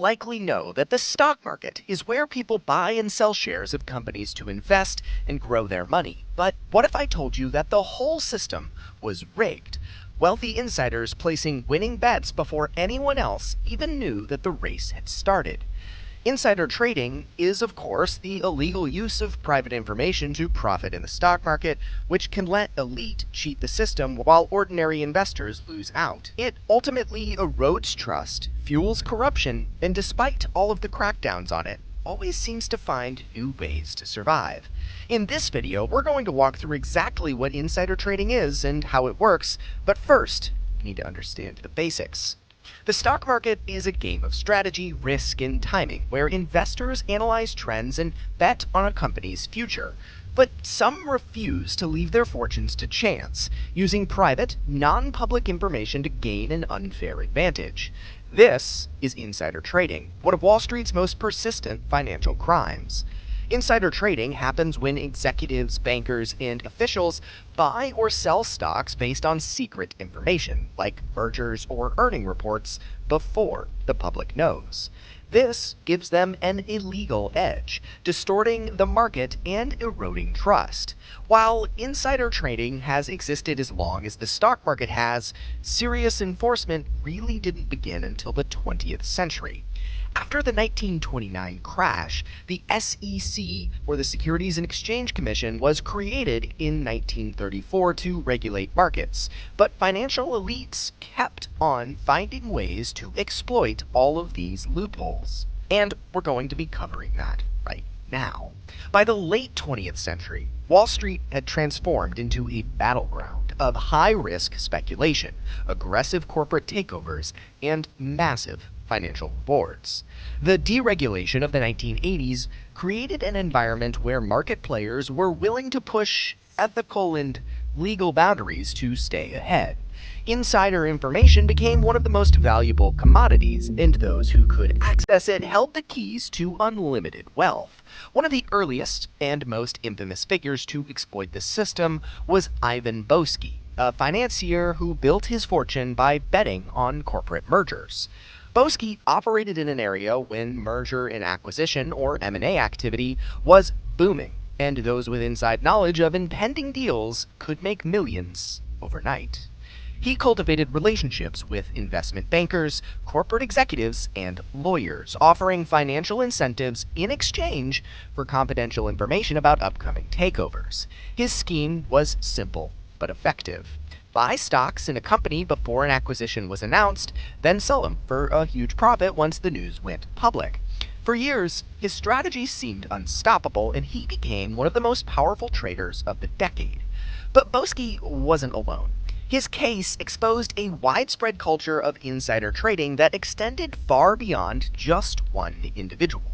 likely know that the stock market is where people buy and sell shares of companies to invest and grow their money. But what if I told you that the whole system was rigged? Wealthy insiders placing winning bets before anyone else even knew that the race had started. Insider trading is, of course, the illegal use of private information to profit in the stock market, which can let elite cheat the system while ordinary investors lose out. It ultimately erodes trust, fuels corruption, and despite all of the crackdowns on it, always seems to find new ways to survive. In this video, we're going to walk through exactly what insider trading is and how it works, but first, you need to understand the basics. The stock market is a game of strategy, risk, and timing, where investors analyze trends and bet on a company's future. But some refuse to leave their fortunes to chance, using private, non-public information to gain an unfair advantage. This is insider trading, one of Wall Street's most persistent financial crimes. Insider trading happens when executives, bankers, and officials buy or sell stocks based on secret information, like mergers or earning reports, before the public knows. This gives them an illegal edge, distorting the market and eroding trust. While insider trading has existed as long as the stock market has, serious enforcement really didn't begin until the 20th century. After the 1929 crash, the SEC, or the Securities and Exchange Commission, was created in 1934 to regulate markets, but financial elites kept on finding ways to exploit all of these loopholes. And we're going to be covering that right now. By the late 20th century, Wall Street had transformed into a battleground of high-risk speculation, aggressive corporate takeovers, and massive financial rewards. The deregulation of the 1980s created an environment where market players were willing to push ethical and legal boundaries to stay ahead. Insider information became one of the most valuable commodities, and those who could access it held the keys to unlimited wealth. One of the earliest and most infamous figures to exploit this system was Ivan Boesky, a financier who built his fortune by betting on corporate mergers. Boesky operated in an area when merger and acquisition, or M&A activity, was booming, and those with inside knowledge of impending deals could make millions overnight. He cultivated relationships with investment bankers, corporate executives, and lawyers, offering financial incentives in exchange for confidential information about upcoming takeovers. His scheme was simple but effective. Buy stocks in a company before an acquisition was announced, then sell them for a huge profit once the news went public. For years, his strategy seemed unstoppable, and he became one of the most powerful traders of the decade. But Boesky wasn't alone. His case exposed a widespread culture of insider trading that extended far beyond just one individual.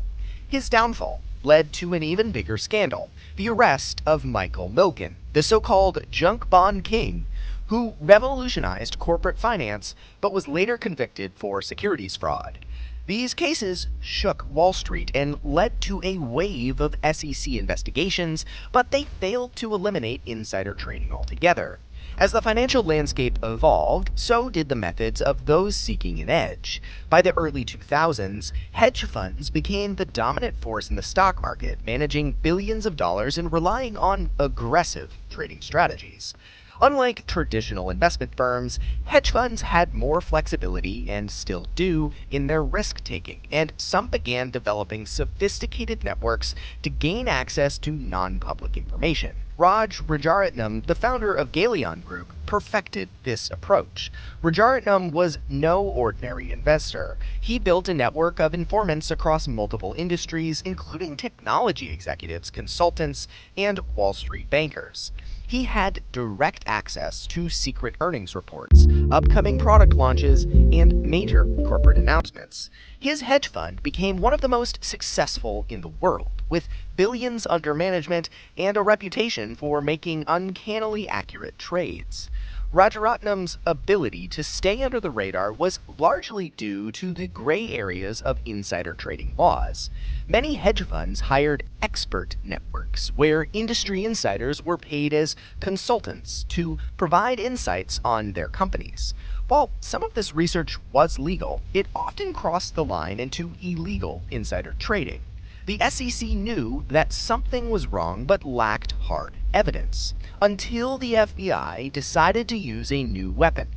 His downfall led to an even bigger scandal, the arrest of Michael Milken, the so-called junk bond king, who revolutionized corporate finance but was later convicted for securities fraud. These cases shook Wall Street and led to a wave of SEC investigations, but they failed to eliminate insider trading altogether. As the financial landscape evolved, so did the methods of those seeking an edge. By the early 2000s, hedge funds became the dominant force in the stock market, managing billions of dollars and relying on aggressive trading strategies. Unlike traditional investment firms, hedge funds had more flexibility, and still do, in their risk-taking, and some began developing sophisticated networks to gain access to non-public information. Rajaratnam, the founder of Galleon Group, perfected this approach. Rajaratnam was no ordinary investor. He built a network of informants across multiple industries, including technology executives, consultants, and Wall Street bankers. He had direct access to secret earnings reports, upcoming product launches, and major corporate announcements. His hedge fund became one of the most successful in the world, with billions under management and a reputation for making uncannily accurate trades. Rajaratnam's ability to stay under the radar was largely due to the gray areas of insider trading laws. Many hedge funds hired expert networks where industry insiders were paid as consultants to provide insights on their companies. While some of this research was legal, it often crossed the line into illegal insider trading. The SEC knew that something was wrong but lacked hard evidence, until the FBI decided to use a new weapon: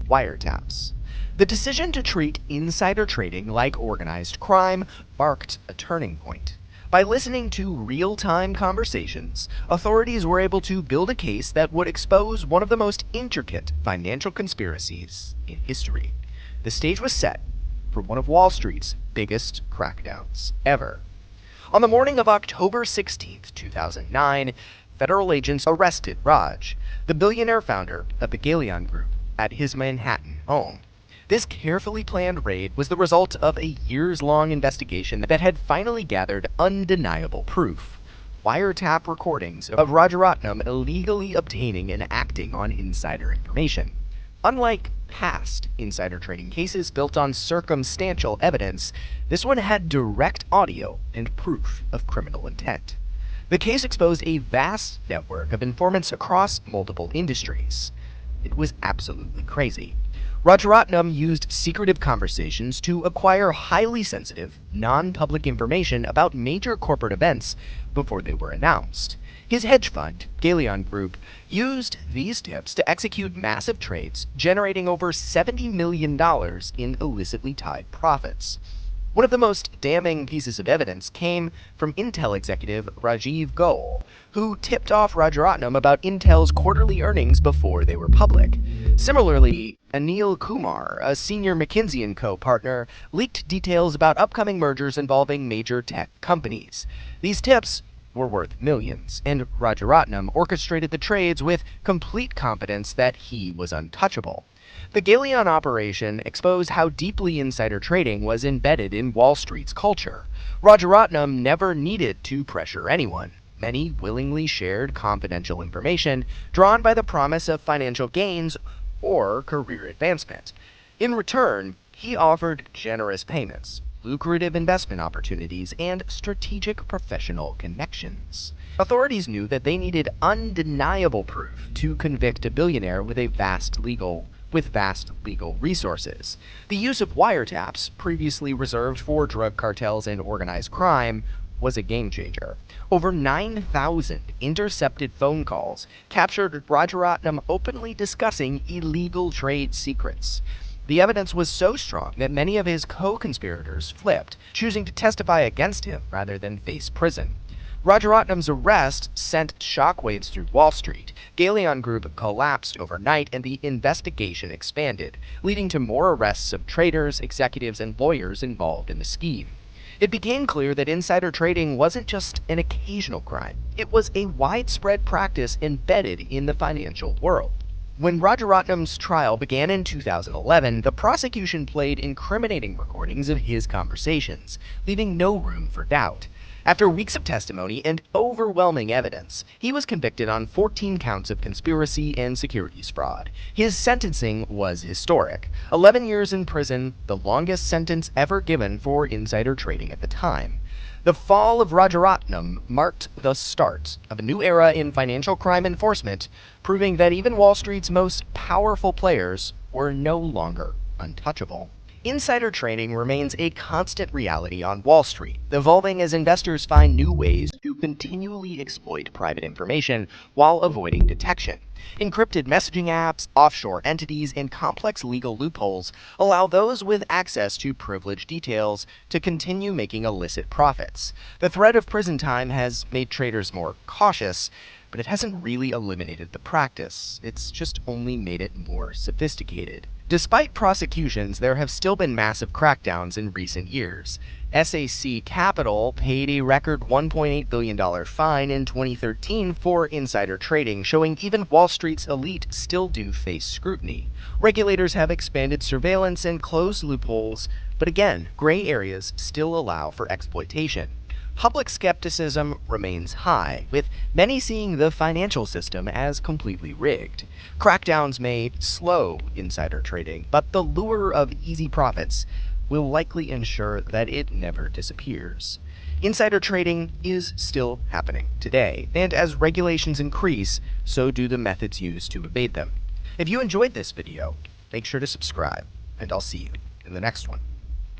wiretaps. The decision to treat insider trading like organized crime marked a turning point. By listening to real-time conversations, authorities were able to build a case that would expose one of the most intricate financial conspiracies in history. The stage was set for one of Wall Street's biggest crackdowns ever. On the morning of October 16, 2009, federal agents arrested Raj, the billionaire founder of the Galleon Group, at his Manhattan home. This carefully planned raid was the result of a years-long investigation that had finally gathered undeniable proof: wiretap recordings of Rajaratnam illegally obtaining and acting on insider information. Unlike past insider trading cases built on circumstantial evidence, this one had direct audio and proof of criminal intent. The case exposed a vast network of informants across multiple industries. It was absolutely crazy. Rajaratnam used secretive conversations to acquire highly sensitive, non-public information about major corporate events before they were announced. His hedge fund, Galleon Group, used these tips to execute massive trades, generating over $70 million in illicitly tied profits. One of the most damning pieces of evidence came from Intel executive Rajiv Goel, who tipped off Rajaratnam about Intel's quarterly earnings before they were public. Similarly, Anil Kumar, a senior McKinsey & Co. partner, leaked details about upcoming mergers involving major tech companies. These tips were worth millions, and Rajaratnam orchestrated the trades with complete confidence that he was untouchable. The Galleon operation exposed how deeply insider trading was embedded in Wall Street's culture. Rajaratnam never needed to pressure anyone. Many willingly shared confidential information, drawn by the promise of financial gains or career advancement. In return, he offered generous payments, lucrative investment opportunities, and strategic professional connections. Authorities knew that they needed undeniable proof to convict a billionaire with vast legal resources. The use of wiretaps, previously reserved for drug cartels and organized crime, was a game changer. Over 9,000 intercepted phone calls captured Rajaratnam openly discussing illegal trade secrets. The evidence was so strong that many of his co-conspirators flipped, choosing to testify against him rather than face prison. Rajaratnam's arrest sent shockwaves through Wall Street. Galleon Group collapsed overnight, and the investigation expanded, leading to more arrests of traders, executives, and lawyers involved in the scheme. It became clear that insider trading wasn't just an occasional crime. It was a widespread practice embedded in the financial world. When Rajaratnam's trial began in 2011, the prosecution played incriminating recordings of his conversations, leaving no room for doubt. After weeks of testimony and overwhelming evidence, he was convicted on 14 counts of conspiracy and securities fraud. His sentencing was historic: 11 years in prison, the longest sentence ever given for insider trading at the time. The fall of Rajaratnam marked the start of a new era in financial crime enforcement, proving that even Wall Street's most powerful players were no longer untouchable. Insider trading remains a constant reality on Wall Street, evolving as investors find new ways to continually exploit private information while avoiding detection. Encrypted messaging apps, offshore entities, and complex legal loopholes allow those with access to privileged details to continue making illicit profits. The threat of prison time has made traders more cautious, but it hasn't really eliminated the practice. It's just only made it more sophisticated. Despite prosecutions, there have still been massive crackdowns in recent years. SAC Capital paid a record $1.8 billion fine in 2013 for insider trading, showing even Wall Street's elite still do face scrutiny. Regulators have expanded surveillance and closed loopholes, but again, gray areas still allow for exploitation. Public skepticism remains high, with many seeing the financial system as completely rigged. Crackdowns may slow insider trading, but the lure of easy profits will likely ensure that it never disappears. Insider trading is still happening today, and as regulations increase, so do the methods used to evade them. If you enjoyed this video, make sure to subscribe, and I'll see you in the next one.